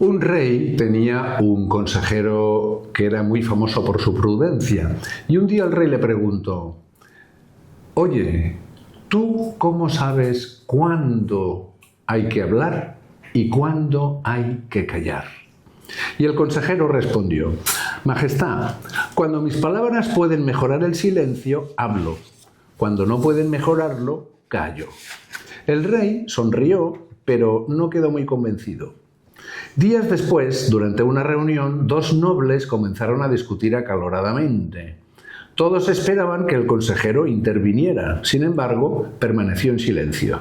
Un rey tenía un consejero que era muy famoso por su prudencia, y un día el rey le preguntó: «Oye, ¿tú cómo sabes cuándo hay que hablar y cuándo hay que callar?». Y el consejero respondió: «Majestad, cuando mis palabras pueden mejorar el silencio, hablo. Cuando no pueden mejorarlo, callo». El rey sonrió, pero no quedó muy convencido. Días después, durante una reunión, dos nobles comenzaron a discutir acaloradamente. Todos esperaban que el consejero interviniera, sin embargo, permaneció en silencio.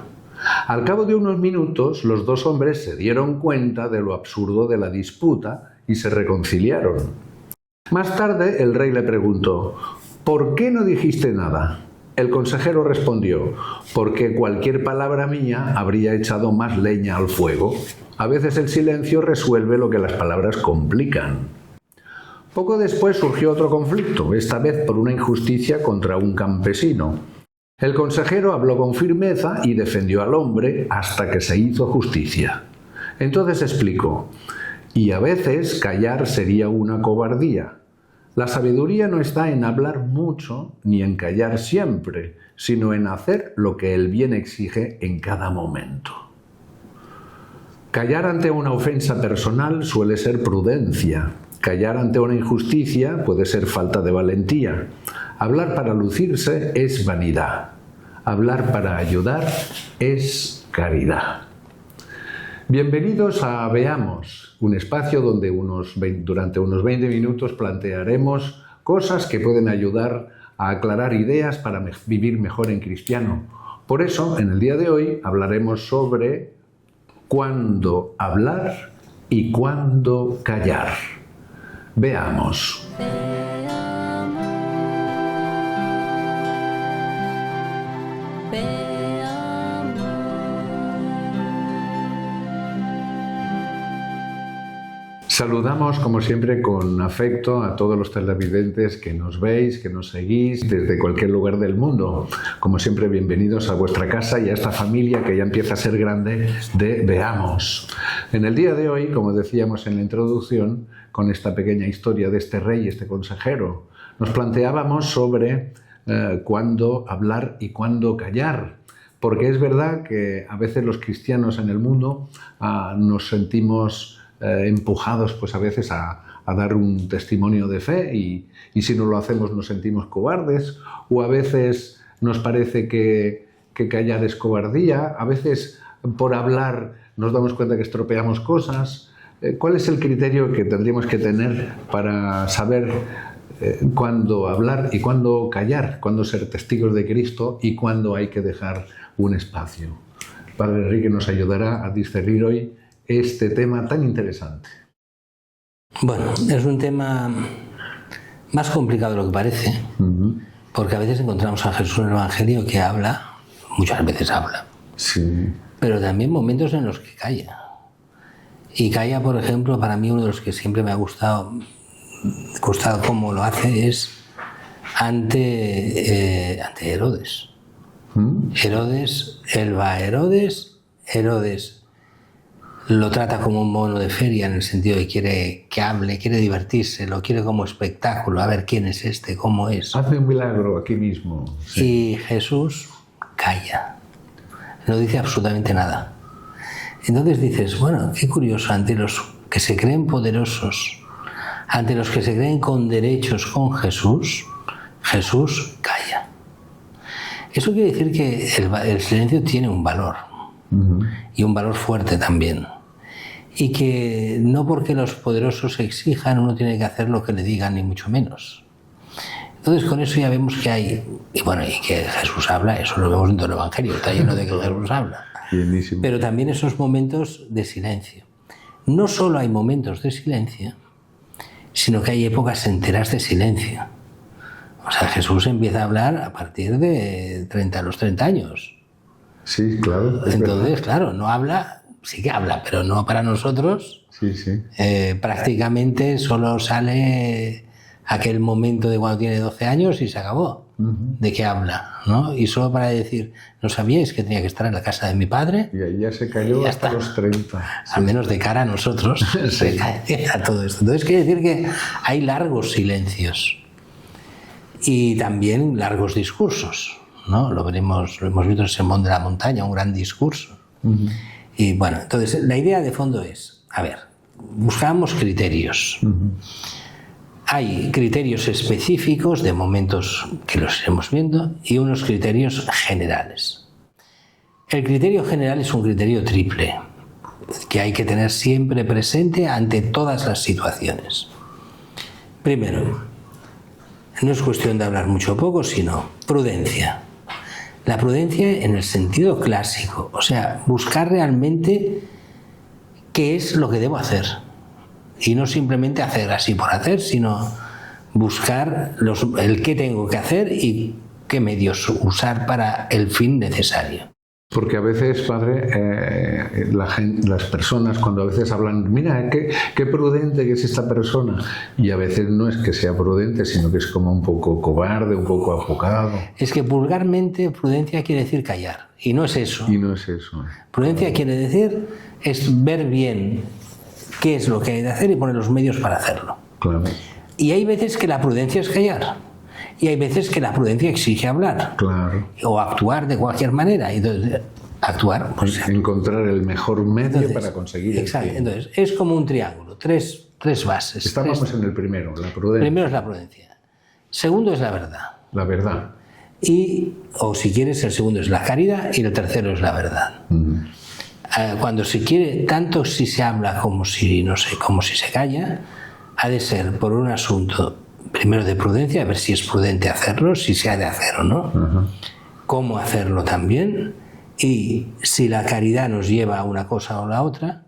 Al cabo de unos minutos, los dos hombres se dieron cuenta de lo absurdo de la disputa y se reconciliaron. Más tarde, el rey le preguntó: «¿Por qué no dijiste nada?». El consejero respondió: «Porque cualquier palabra mía habría echado más leña al fuego. A veces el silencio resuelve lo que las palabras complican». Poco después surgió otro conflicto, esta vez por una injusticia contra un campesino. El consejero habló con firmeza y defendió al hombre hasta que se hizo justicia. Entonces explicó: «Y a veces callar sería una cobardía. La sabiduría no está en hablar mucho ni en callar siempre, sino en hacer lo que el bien exige en cada momento». Callar ante una ofensa personal suele ser prudencia. Callar ante una injusticia puede ser falta de valentía. Hablar para lucirse es vanidad. Hablar para ayudar es caridad. Bienvenidos a Veamos, un espacio donde durante unos 20 minutos plantearemos cosas que pueden ayudar a aclarar ideas para vivir mejor en cristiano. Por eso, en el día de hoy hablaremos sobre cuándo hablar y cuándo callar. Veamos. Saludamos, como siempre, con afecto a todos los televidentes que nos veis, que nos seguís desde cualquier lugar del mundo. Como siempre, bienvenidos a vuestra casa y a esta familia que ya empieza a ser grande de Veamos. En el día de hoy, como decíamos en la introducción, con esta pequeña historia de este rey y este consejero, nos planteábamos sobre cuándo hablar y cuándo callar. Porque es verdad que a veces los cristianos en el mundo nos sentimos empujados pues a veces a dar un testimonio de fe y si no lo hacemos nos sentimos cobardes, o a veces nos parece que callar es cobardía, a veces por hablar nos damos cuenta que estropeamos cosas. ¿Cuál es el criterio que tendríamos que tener para saber cuándo hablar y cuándo callar, cuándo ser testigos de Cristo y cuándo hay que dejar un espacio? Padre Enrique nos ayudará a discernir hoy este tema tan interesante. Bueno, es un tema más complicado de lo que parece, porque a veces encontramos a Jesús en el Evangelio que habla, muchas veces habla, sí, pero también momentos en los que calla. Y calla, por ejemplo, para mí uno de los que siempre me ha gustado cómo lo hace es ante Herodes. Herodes, él va a Herodes lo trata como un mono de feria en el sentido de quiere que hable, quiere divertirse, lo quiere como espectáculo, a ver quién es este, cómo es. Hace un milagro aquí mismo. Sí. Y Jesús calla, no dice absolutamente nada. Entonces dices, bueno, qué curioso, ante los que se creen poderosos, ante los que se creen con derechos con Jesús, Jesús calla. Eso quiere decir que el silencio tiene un valor, y un valor fuerte también. Y que no porque los poderosos exijan uno tiene que hacer lo que le digan, ni mucho menos. Entonces con eso ya vemos que hay, y que Jesús habla, eso lo vemos en todo el Evangelio, está lleno de que Jesús habla. Bienísimo. Pero también esos momentos de silencio. No solo hay momentos de silencio, sino que hay épocas enteras de silencio. O sea, Jesús empieza a hablar a partir de los 30 años. Sí, claro. Entonces, claro, no habla, sí que habla, pero no para nosotros. Sí, sí. Prácticamente solo sale aquel momento de cuando tiene 12 años y se acabó. ¿De qué habla? ¿No? Y solo para decir, ¿no sabíais que tenía que estar en la casa de mi padre? Y ahí ya se cayó ya hasta está. Los 30. Al menos de cara a nosotros, se cae a todo esto. Entonces quiere decir que hay largos silencios y también largos discursos, ¿no? Lo hemos visto en el Sermón de la Montaña, un gran discurso. Y bueno, entonces la idea de fondo es, a ver, buscamos criterios. Hay criterios específicos de momentos que los iremos viendo y unos criterios generales. El criterio general es un criterio triple que hay que tener siempre presente ante todas las situaciones. Primero, no es cuestión de hablar mucho o poco, sino prudencia. La prudencia en el sentido clásico, o sea, buscar realmente qué es lo que debo hacer. Y no simplemente hacer así por hacer, sino buscar el qué tengo que hacer y qué medios usar para el fin necesario. Porque a veces, padre, las personas cuando a veces hablan, mira, qué prudente que es esta persona, y a veces no es que sea prudente, sino que es como un poco cobarde, un poco apocado. Es que vulgarmente prudencia quiere decir callar, y no es eso. Y no es eso. Prudencia quiere decir es ver bien qué es lo que hay de hacer y poner los medios para hacerlo. Claro. Y hay veces que la prudencia es callar. Y hay veces que la prudencia exige hablar. Claro. O actuar de cualquier manera. Entonces, actuar, pues... Encontrar el mejor medio para conseguir el exacto. fin. Entonces, es como un triángulo. Tres bases. Estábamos en el primero, la prudencia. Primero es la prudencia. Segundo es la verdad. La verdad. O si quieres, el segundo es la caridad y el tercero es la verdad. Cuando se quiere, tanto si se habla como si se calla, ha de ser por un asunto primero de prudencia, a ver si es prudente hacerlo, si se ha de hacer o no, cómo hacerlo también, y si la caridad nos lleva a una cosa o la otra,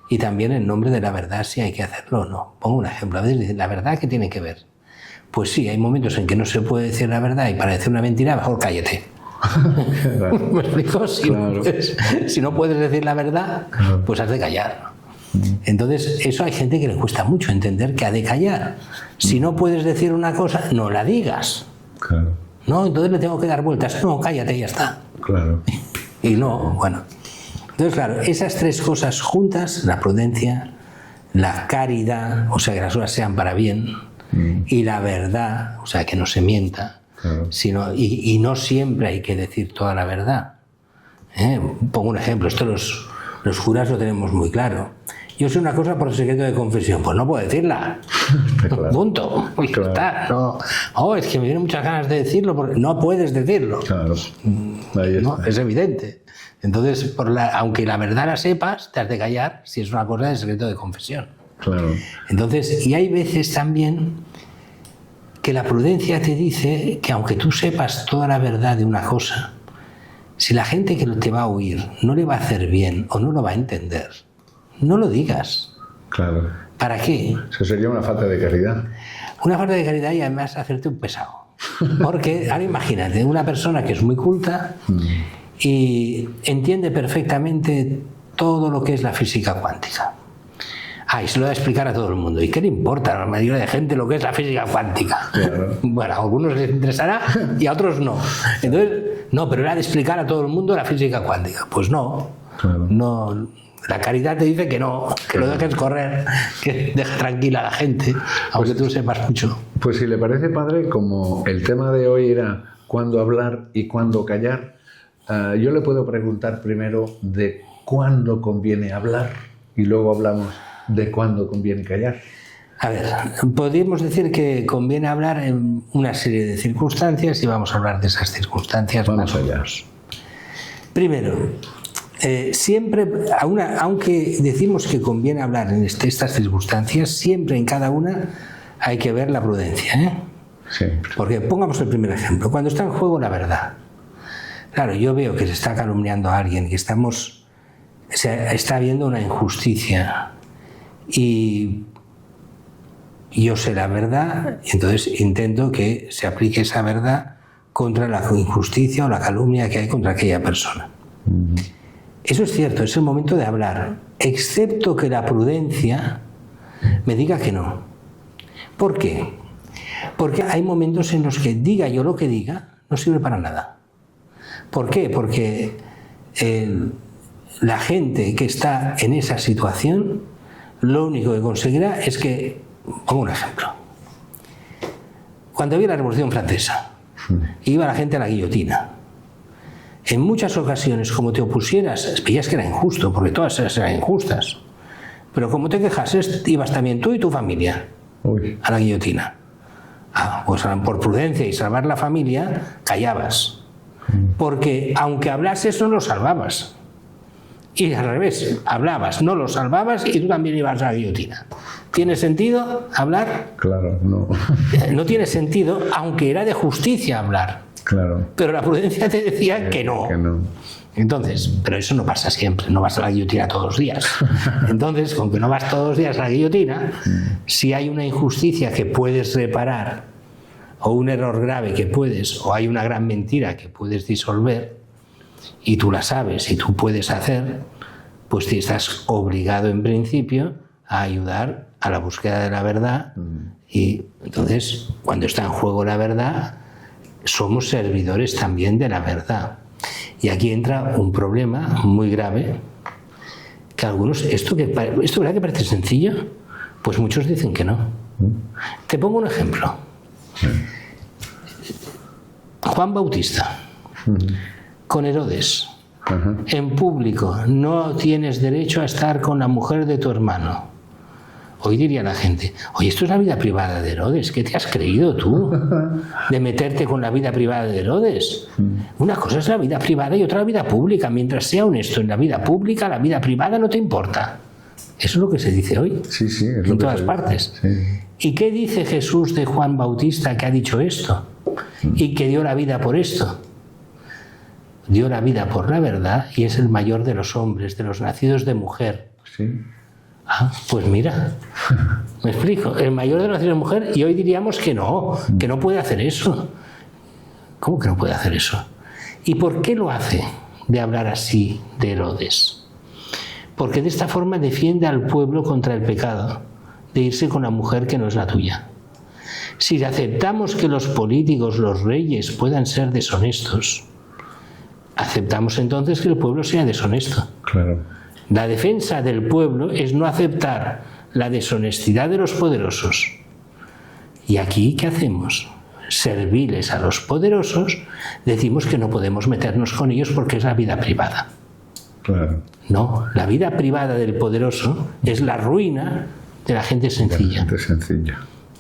y también en nombre de la verdad si hay que hacerlo o no. Pongo un ejemplo, a veces dicen, ¿la verdad qué tiene que ver? Pues sí, hay momentos en que no se puede decir la verdad y para decir una mentira mejor cállate. Claro. ¿Me explico? Claro. Si no puedes decir la verdad, pues has de callar. Entonces, eso hay gente que le cuesta mucho entender que ha de callar. Si no puedes decir una cosa, no la digas. Claro. No, entonces le tengo que dar vueltas. No, cállate y ya está. Claro. Y no, bueno. Entonces, claro, esas tres cosas juntas, la prudencia, la caridad, o sea, que las cosas sean para bien, y la verdad, o sea, que no se mienta, sino, y no siempre hay que decir toda la verdad. Pongo un ejemplo, esto los curas lo tenemos muy claro. Yo sé una cosa por el secreto de confesión, pues no puedo decirla. Claro. Punto. Claro. Está. No, es que me vienen muchas ganas de decirlo, porque no puedes decirlo. Claro. Ahí está. No, es evidente. Entonces, aunque la verdad la sepas, te has de callar si es una cosa de secreto de confesión. Claro. Entonces, y hay veces también que la prudencia te dice que aunque tú sepas toda la verdad de una cosa, si la gente que te va a oír no le va a hacer bien o no lo va a entender, no lo digas. Claro. ¿Para qué? Eso sería una falta de caridad. Una falta de caridad y además hacerte un pesado. Porque ahora imagínate, una persona que es muy culta y entiende perfectamente todo lo que es la física cuántica. Y se lo va a explicar a todo el mundo. ¿Y qué le importa a la mayoría de gente lo que es la física cuántica? Claro. Bueno, a algunos les interesará y a otros no. Entonces, no, pero era de explicar a todo el mundo la física cuántica. Pues no. Claro. No. La caridad te dice que no, que lo dejes correr, que deja tranquila a la gente, aunque tú sepas mucho. Pues si le parece, padre, como el tema de hoy era cuándo hablar y cuándo callar, yo le puedo preguntar primero de cuándo conviene hablar y luego hablamos de cuándo conviene callar. A ver, podríamos decir que conviene hablar en una serie de circunstancias y vamos a hablar de esas circunstancias. Vamos allá. Primero, siempre, aunque decimos que conviene hablar en estas circunstancias, siempre en cada una hay que ver la prudencia. Siempre. Porque pongamos el primer ejemplo, cuando está en juego la verdad. Claro, yo veo que se está calumniando a alguien, que está habiendo una injusticia y yo sé la verdad, y entonces intento que se aplique esa verdad contra la injusticia o la calumnia que hay contra aquella persona. Eso es cierto, es el momento de hablar, excepto que la prudencia me diga que no. ¿Por qué? Porque hay momentos en los que diga yo lo que diga, no sirve para nada. ¿Por qué? Porque la gente que está en esa situación, lo único que conseguirá es que, pongo un ejemplo, cuando había la Revolución Francesa, iba la gente a la guillotina. En muchas ocasiones, como te opusieras, veías que era injusto, porque todas eran injustas. Pero como te quejases, ibas también tú y tu familia a la guillotina. Pues por prudencia y salvar la familia, callabas. Porque aunque hablases, no lo salvabas. Y al revés, hablabas, no lo salvabas y tú también ibas a la guillotina. ¿Tiene sentido hablar? Claro, no. No tiene sentido, aunque era de justicia hablar. Claro. Pero la prudencia te decía que no. Entonces, pero eso no pasa siempre, no vas a la guillotina todos los días. Entonces, con que no vas todos los días a la guillotina, si hay una injusticia que puedes reparar, o un error grave que puedes, o hay una gran mentira que puedes disolver, y tú la sabes y tú puedes hacer, pues te estás obligado en principio a ayudar a la búsqueda de la verdad. Y entonces, cuando está en juego la verdad, somos servidores también de la verdad. Y aquí entra un problema muy grave, que algunos, ¿esto verdad que parece sencillo? Pues muchos dicen que no. Te pongo un ejemplo. Juan Bautista, con Herodes, en público: no tienes derecho a estar con la mujer de tu hermano. Hoy diría la gente: oye, esto es la vida privada de Herodes, ¿qué te has creído tú de meterte con la vida privada de Herodes? Una cosa es la vida privada y otra la vida pública. Mientras sea honesto en la vida pública, la vida privada no te importa. Eso es lo que se dice hoy, es en todas partes. Sí. ¿Y qué dice Jesús de Juan Bautista, que ha dicho esto y que dio la vida por esto? Dio la vida por la verdad y es el mayor de los hombres, de los nacidos de mujer. Sí. Pues mira, me explico, el mayor de los nacidos de mujer, y hoy diríamos que no puede hacer eso. ¿Cómo que no puede hacer eso? ¿Y por qué lo hace de hablar así de Herodes? Porque de esta forma defiende al pueblo contra el pecado de irse con la mujer que no es la tuya. Si aceptamos que los políticos, los reyes, puedan ser deshonestos, aceptamos entonces que el pueblo sea deshonesto. Claro. La defensa del pueblo es no aceptar la deshonestidad de los poderosos. ¿Y aquí qué hacemos? Serviles a los poderosos, decimos que no podemos meternos con ellos porque es la vida privada. Claro. No, la vida privada del poderoso es la ruina de la gente sencilla. De la gente sencilla.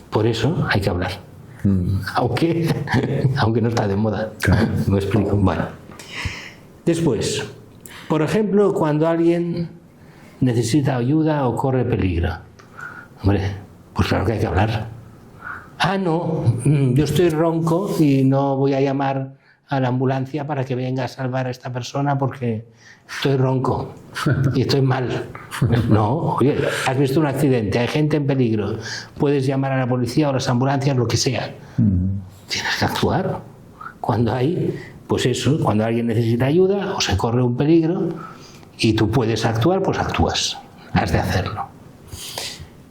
Por eso hay que hablar. Aunque no está de moda. Claro. Me explico. Bueno. Después, por ejemplo, cuando alguien necesita ayuda o corre peligro. Hombre, pues claro que hay que hablar. No, yo estoy ronco y no voy a llamar a la ambulancia para que venga a salvar a esta persona porque estoy ronco y estoy mal. No, oye, has visto un accidente, hay gente en peligro, puedes llamar a la policía o a las ambulancias, lo que sea. Tienes que actuar. Cuando hay, pues eso, cuando alguien necesita ayuda o se corre un peligro y tú puedes actuar, pues actúas. Has de hacerlo.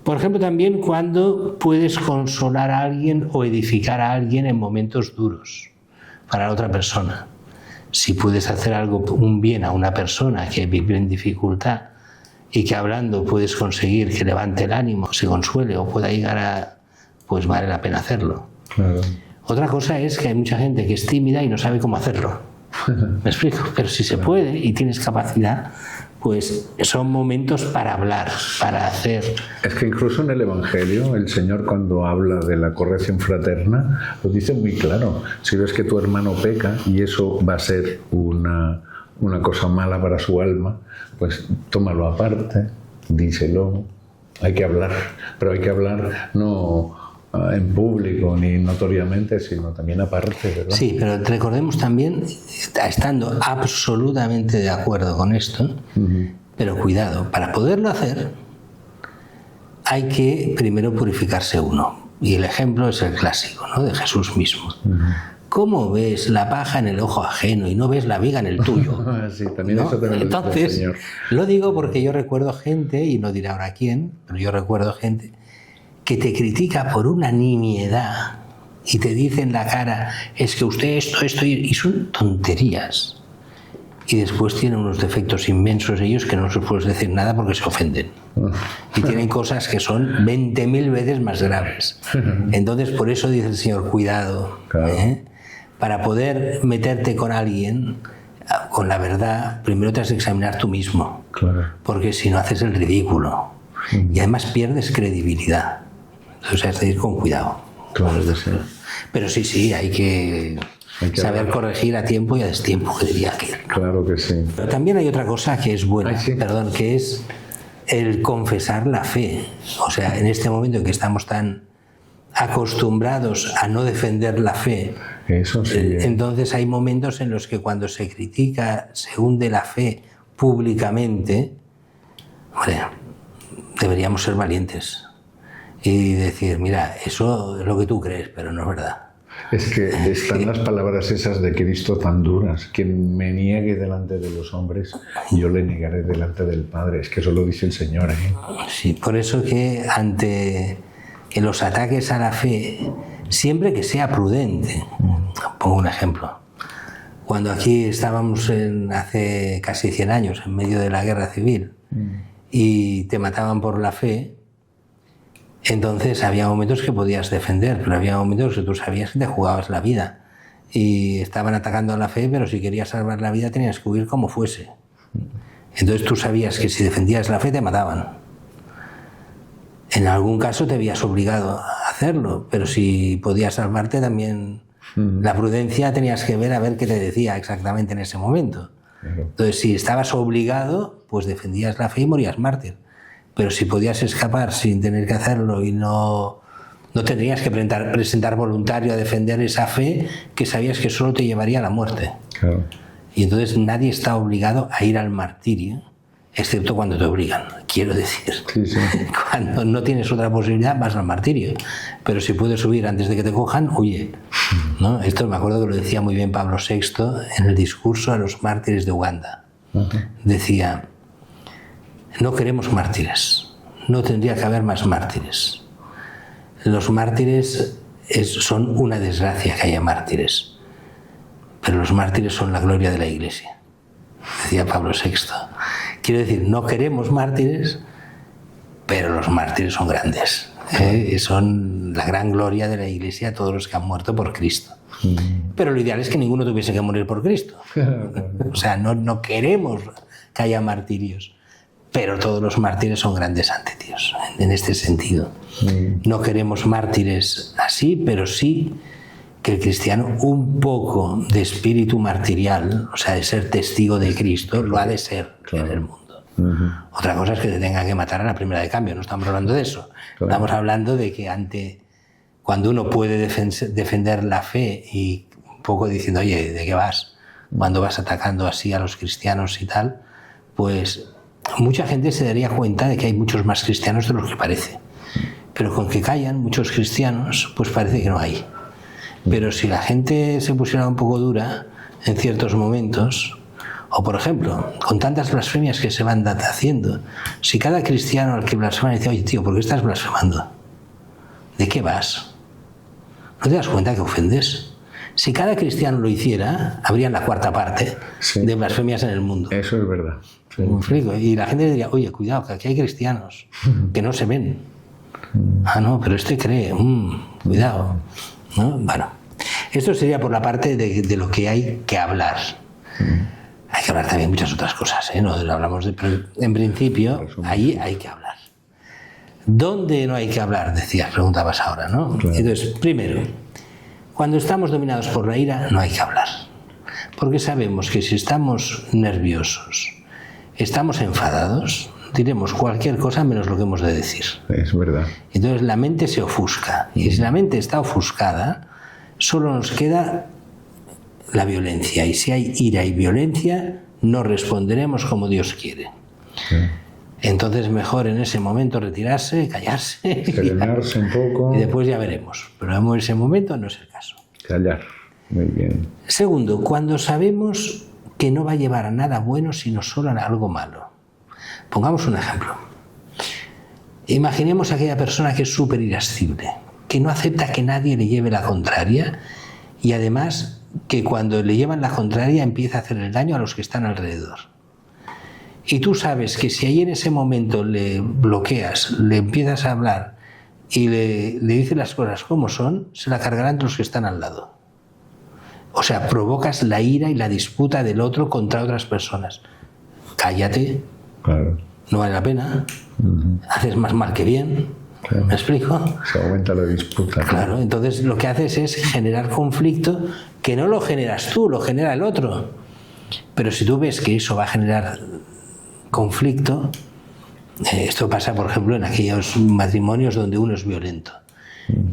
Por ejemplo, también cuando puedes consolar a alguien o edificar a alguien en momentos duros para la otra persona. Si puedes hacer un bien a una persona que vive en dificultad y que hablando puedes conseguir que levante el ánimo, se consuele o pueda llegar a, pues vale la pena hacerlo. Claro. Otra cosa es que hay mucha gente que es tímida y no sabe cómo hacerlo. ¿Me explico? Pero si se puede y tienes capacidad, pues son momentos para hablar, para hacer. Es que incluso en el Evangelio el Señor, cuando habla de la corrección fraterna, lo dice muy claro. Si ves que tu hermano peca y eso va a ser una cosa mala para su alma, pues tómalo aparte, díselo. Hay que hablar, pero hay que hablar no en público ni notoriamente, sino también aparte, ¿verdad? Sí, pero recordemos también, estando absolutamente de acuerdo con esto, pero cuidado, para poderlo hacer hay que primero purificarse uno. Y el ejemplo es el clásico, ¿no?, de Jesús mismo. ¿Cómo ves la paja en el ojo ajeno y no ves la viga en el tuyo? Sí, también ¿no? eso también lo dice el Señor. Lo digo porque yo recuerdo gente, y no diré ahora quién, pero yo recuerdo gente que te critica por una nimiedad y te dice en la cara, es que usted esto, y son tonterías. Y después tienen unos defectos inmensos ellos que no se puedes decir nada porque se ofenden. Y tienen cosas que son 20.000 veces más graves. Entonces, por eso dice el Señor, cuidado. Claro. Para poder meterte con alguien, con la verdad, primero te has de examinar tú mismo. Claro. Porque si no haces el ridículo. Y además pierdes credibilidad. Entonces has de ir con cuidado. Claro que sí. Pero sí, hay que saber corregir a tiempo y a destiempo, que diría aquel. Claro que sí. Pero también hay otra cosa que es buena, Ay, sí. que es el confesar la fe. O sea, en este momento en que estamos tan acostumbrados a no defender la fe, Eso sí. entonces hay momentos en los que cuando se critica, se hunde la fe públicamente, deberíamos ser valientes y decir, mira, eso es lo que tú crees, pero no es verdad. Es que están las palabras esas de Cristo tan duras. Quien me niegue delante de los hombres, yo le negaré delante del Padre. Es que eso lo dice el Señor, ¿eh? Sí, por eso que ante los ataques a la fe, siempre que sea prudente, pongo un ejemplo. Cuando aquí estábamos hace casi 100 años, en medio de la guerra civil, y te mataban por la fe, entonces había momentos que podías defender, pero había momentos que tú sabías que te jugabas la vida. Y estaban atacando a la fe, pero si querías salvar la vida tenías que huir como fuese. Entonces tú sabías que si defendías la fe te mataban. En algún caso te veías obligado a hacerlo, pero si podías salvarte también, la prudencia tenías que ver a ver qué te decía exactamente en ese momento. Entonces si estabas obligado, pues defendías la fe y morías mártir. Pero si podías escapar sin tener que hacerlo y no tendrías que presentar voluntario a defender esa fe que sabías que solo te llevaría a la muerte. Claro. Y entonces nadie está obligado a ir al martirio, excepto cuando te obligan, quiero decir. Sí, sí. Cuando no tienes otra posibilidad, vas al martirio. Pero si puedes huir antes de que te cojan, huye. ¿No? Esto me acuerdo que lo decía muy bien Pablo VI en el discurso a los mártires de Uganda. Decía, no queremos mártires, no tendría que haber más mártires. Los mártires son una desgracia que haya mártires, pero los mártires son la gloria de la Iglesia, decía Pablo VI. Quiero decir, no queremos mártires, pero los mártires son grandes, son la gran gloria de la Iglesia, todos los que han muerto por Cristo. Pero lo ideal es que ninguno tuviese que morir por Cristo. O sea, no queremos que haya martirios, pero todos los mártires son grandes ante Dios, en este sentido. No queremos mártires así, pero sí que el cristiano un poco de espíritu martirial, o sea, de ser testigo de Cristo, lo ha de ser en el mundo. Otra cosa es que te tengan que matar a la primera de cambio, no estamos hablando de eso. Estamos hablando de que cuando uno puede defender la fe y un poco diciendo, oye, ¿de qué vas? Cuando vas atacando así a los cristianos y tal, pues mucha gente se daría cuenta de que hay muchos más cristianos de los que parece. Pero con que callan muchos cristianos, pues parece que no hay. Pero si la gente se pusiera un poco dura en ciertos momentos, o por ejemplo, con tantas blasfemias que se van haciendo, si cada cristiano al que blasfema dice, oye tío, ¿por qué estás blasfemando? ¿De qué vas? ¿No te das cuenta que ofendes? Si cada cristiano lo hiciera, habrían la cuarta parte de blasfemias en el mundo. Eso es verdad. Sí. ¿Me explico? Y la gente diría, oye, cuidado, que aquí hay cristianos que no se ven. Ah, no, pero este cree, cuidado. ¿No? Bueno, esto sería por la parte de lo que hay que hablar. Hay que hablar también muchas otras cosas, ¿eh? No hablamos en principio, ahí hay que hablar. ¿Dónde no hay que hablar? Decías, preguntabas ahora, ¿no? Claro. Entonces, primero, cuando estamos dominados por la ira, no hay que hablar. Porque sabemos que si estamos nerviosos, estamos enfadados, diremos cualquier cosa menos lo que hemos de decir. Es verdad. Entonces la mente se ofusca. Y si la mente está ofuscada, solo nos queda la violencia. Y si hay ira y violencia, no responderemos como Dios quiere. Sí. Entonces mejor en ese momento retirarse, callarse, serenarse un poco y después ya veremos. Pero en ese momento no es el caso. Callar, muy bien. Segundo, cuando sabemos que no va a llevar a nada bueno sino solo a algo malo. Pongamos un ejemplo. Imaginemos a aquella persona que es súper irascible, que no acepta que nadie le lleve la contraria y además que cuando le llevan la contraria empieza a hacer el daño a los que están alrededor. Y tú sabes que si ahí en ese momento le bloqueas, le empiezas a hablar y le dices las cosas como son, se la cargarán los que están al lado. O sea, provocas la ira y la disputa del otro contra otras personas. Cállate. Claro. No vale la pena. Haces más mal que bien. Claro. ¿Me explico? Se aumenta la disputa. Claro, entonces lo que haces es generar conflicto que no lo generas tú, lo genera el otro. Pero si tú ves que eso va a generar conflicto, esto pasa, por ejemplo, en aquellos matrimonios donde uno es violento.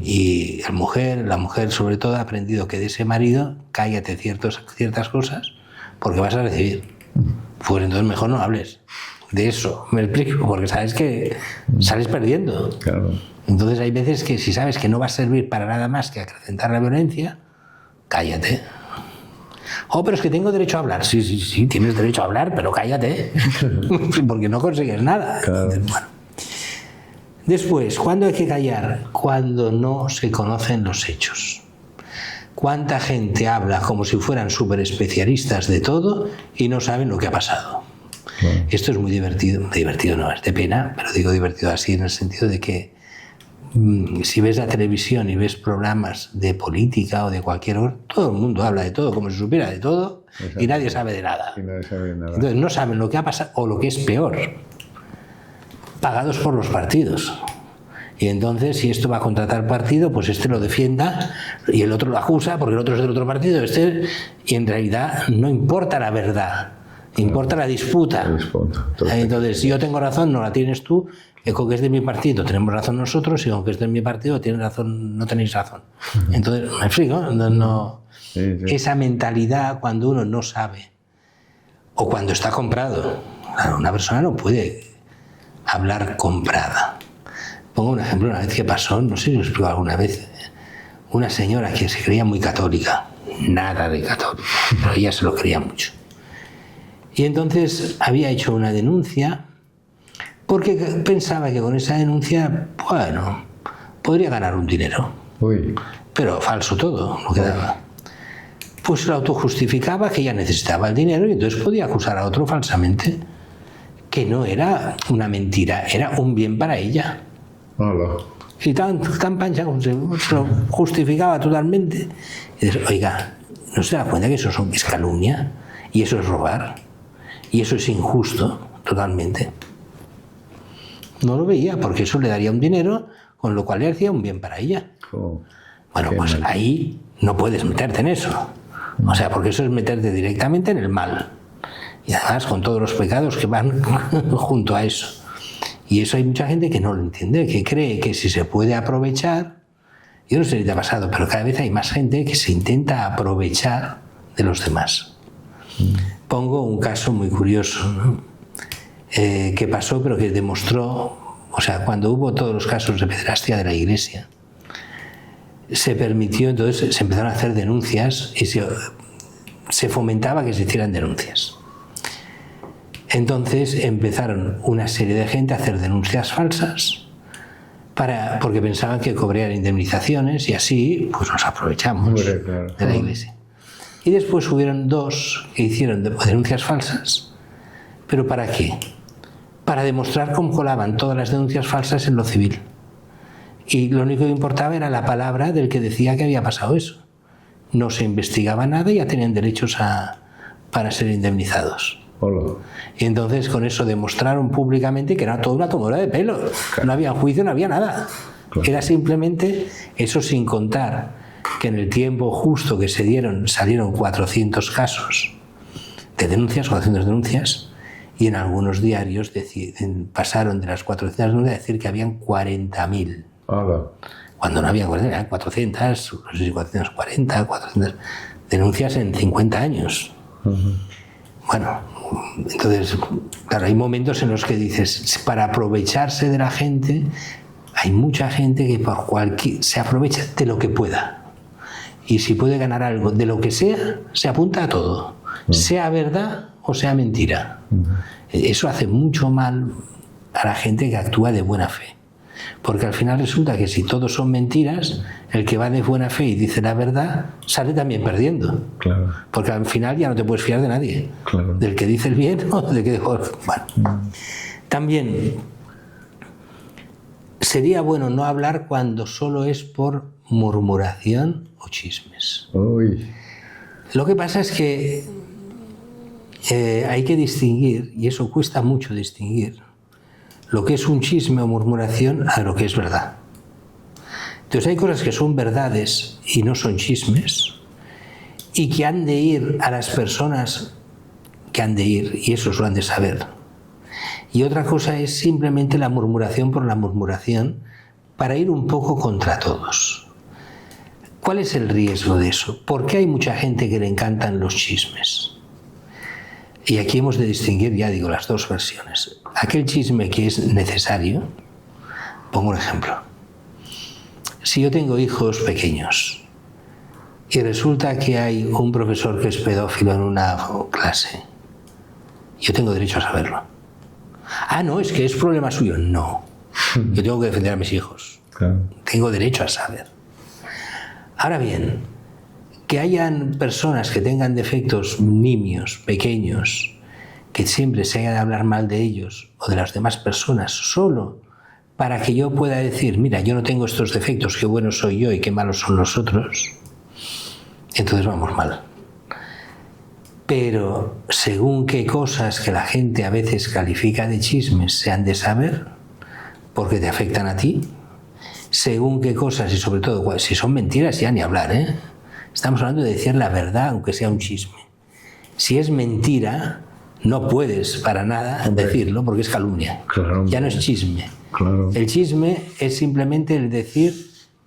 Y la mujer sobre todo ha aprendido que de ese marido cállate ciertas cosas porque vas a recibir. Pues entonces mejor no hables de eso, me explico, porque sabes que sales perdiendo. Claro. Entonces hay veces que si sabes que no va a servir para nada más que acrecentar la violencia, cállate. Oh, pero es que tengo derecho a hablar. Sí, tienes derecho a hablar, pero cállate, porque no consigues nada. Claro. Bueno. Después, ¿cuándo hay que callar? Cuando no se conocen los hechos. ¿Cuánta gente habla como si fueran súper especialistas de todo y no saben lo que ha pasado? Claro. Esto es muy divertido. Divertido no, es de pena, pero digo divertido así en el sentido de que si ves la televisión y ves programas de política o de cualquier otro, todo el mundo habla de todo como si supiera de todo. Exacto. Y nadie sabe de nada. Entonces no saben lo que ha pasado o lo que es peor. Pagados por los partidos. Y entonces, si esto va a contratar partido, pues este lo defienda y el otro lo acusa porque el otro es del otro partido. Y en realidad no importa la verdad, importa la disputa. Entonces, si yo tengo razón, no la tienes tú, con que es de mi partido tenemos razón nosotros, y con que es de mi partido tienes razón, no tenéis razón. Entonces, ¿me explico? Sí. Esa mentalidad cuando uno no sabe o cuando está comprado. Claro, una persona no puede hablar comprada. Pongo un ejemplo, una vez que pasó, no sé si lo explico alguna vez, una señora que se creía muy católica, nada de católica, pero ella se lo creía mucho. Y entonces había hecho una denuncia porque pensaba que con esa denuncia, bueno, podría ganar un dinero. Uy. Pero falso todo, lo que daba. Pues se lo autojustificaba que ella necesitaba el dinero y entonces podía acusar a otro falsamente, que no era una mentira, era un bien para ella. Hola. Y tan pancha como se lo justificaba totalmente. Y dices, oiga, ¿no se da cuenta que eso es calumnia? Y eso es robar. Y eso es injusto, totalmente. No lo veía, porque eso le daría un dinero, con lo cual le hacía un bien para ella. Oh, bueno, pues mal. Ahí no puedes meterte en eso. O sea, porque eso es meterte directamente en el mal. Y además con todos los pecados que van junto a eso. Y eso hay mucha gente que no lo entiende, que cree que si se puede aprovechar, yo no sé si te ha pasado, pero cada vez hay más gente que se intenta aprovechar de los demás. Pongo un caso muy curioso, ¿no? Que pasó, pero que demostró, o sea, cuando hubo todos los casos de pederastia de la Iglesia, se permitió, entonces se empezaron a hacer denuncias y se fomentaba que se hicieran denuncias. Entonces empezaron una serie de gente a hacer denuncias falsas porque pensaban que cobrarían indemnizaciones y así pues nos aprovechamos de la Iglesia. Y después hubieron dos que hicieron denuncias falsas. ¿Pero para qué? Para demostrar cómo colaban todas las denuncias falsas en lo civil. Y lo único que importaba era la palabra del que decía que había pasado eso. No se investigaba nada y ya tenían derechos para ser indemnizados. Hola. Y entonces con eso demostraron públicamente que era toda una tomadura de pelo. Claro. No había juicio, no había nada. Claro. Era simplemente eso, sin contar que en el tiempo justo que se dieron salieron 400 casos de denuncias, 400 denuncias, y en algunos diarios pasaron de las 400 denuncias a decir que habían 40.000. Hola. Cuando no había 40, eran 400, no sé si 440, 400 denuncias en 50 años. Bueno, entonces, claro, hay momentos en los que dices, para aprovecharse de la gente, hay mucha gente que se aprovecha de lo que pueda. Y si puede ganar algo de lo que sea, se apunta a todo, sea verdad o sea mentira. Eso hace mucho mal a la gente que actúa de buena fe. Porque al final resulta que si todos son mentiras, el que va de buena fe y dice la verdad, sale también perdiendo. Claro. Porque al final ya no te puedes fiar de nadie. Claro. Del que dice el bien o del que dice... Bueno. También sería bueno no hablar cuando solo es por murmuración o chismes. Uy. Lo que pasa es que hay que distinguir, y eso cuesta mucho distinguir, lo que es un chisme o murmuración a lo que es verdad. Entonces hay cosas que son verdades y no son chismes, y que han de ir a las personas que han de ir, y eso lo han de saber. Y otra cosa es simplemente la murmuración por la murmuración, para ir un poco contra todos. ¿Cuál es el riesgo de eso? ¿Por qué hay mucha gente que le encantan los chismes? Y aquí hemos de distinguir, ya digo, las dos versiones. Aquel chisme que es necesario, pongo un ejemplo. Si yo tengo hijos pequeños y resulta que hay un profesor que es pedófilo en una clase, yo tengo derecho a saberlo. Ah, no, es que es problema suyo. No, yo tengo que defender a mis hijos. Claro. Tengo derecho a saber. Ahora bien, que hayan personas que tengan defectos nimios, pequeños, que siempre se haya de hablar mal de ellos o de las demás personas solo para que yo pueda decir, mira, yo no tengo estos defectos, qué bueno soy yo y qué malos son los otros, entonces vamos mal. Pero según qué cosas que la gente a veces califica de chismes se han de saber, porque te afectan a ti, según qué cosas, y sobre todo si son mentiras ya ni hablar, ¿eh? Estamos hablando de decir la verdad, aunque sea un chisme. Si es mentira, no puedes para nada decirlo porque es calumnia. Claro. Ya no es chisme. Claro. El chisme es simplemente el decir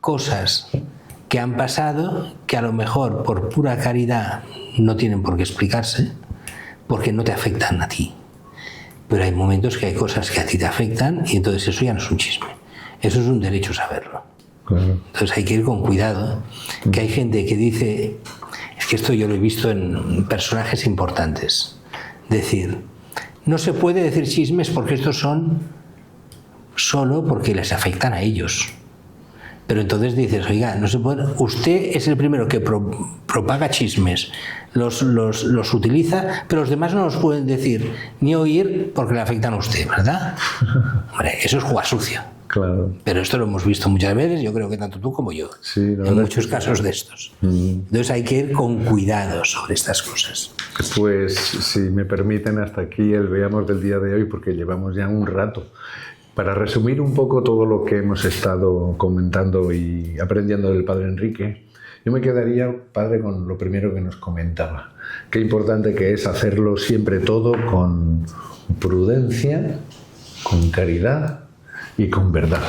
cosas que han pasado, que a lo mejor por pura caridad no tienen por qué explicarse, porque no te afectan a ti. Pero hay momentos que hay cosas que a ti te afectan y entonces eso ya no es un chisme. Eso es un derecho saberlo. Claro. Entonces hay que ir con cuidado, que hay gente que dice, es que esto yo lo he visto en personajes importantes, decir, no se puede decir chismes porque estos son solo porque les afectan a ellos. Pero entonces dices, oiga, no se puede, usted es el primero que propaga chismes, los utiliza, pero los demás no los pueden decir ni oír porque le afectan a usted, ¿verdad? Hombre, eso es jugar sucio. Claro. Pero esto lo hemos visto muchas veces, yo creo que tanto tú como yo, Sí, en muchos casos de estos. Entonces hay que ir con cuidado sobre estas cosas. Pues si me permiten, hasta aquí el Veamos del día de hoy, porque llevamos ya un rato. Para resumir un poco todo lo que hemos estado comentando y aprendiendo del Padre Enrique, yo me quedaría, Padre, con lo primero que nos comentaba. Qué importante que es hacerlo siempre todo con prudencia, con caridad y con verdad.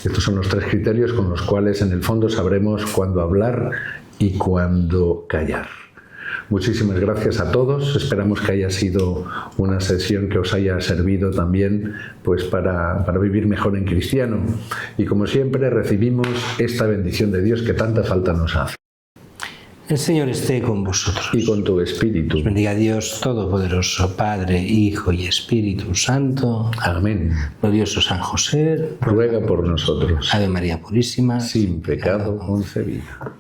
Estos son los tres criterios con los cuales en el fondo sabremos cuándo hablar y cuándo callar. Muchísimas gracias a todos. Esperamos que haya sido una sesión que os haya servido también pues para vivir mejor en cristiano. Y como siempre recibimos esta bendición de Dios que tanta falta nos hace. El Señor esté con vosotros. Y con tu espíritu. Os bendiga Dios Todopoderoso, Padre, Hijo y Espíritu Santo. Amén. Glorioso San José, Ruega por nosotros. Ave María Purísima, Sin pecado concebida.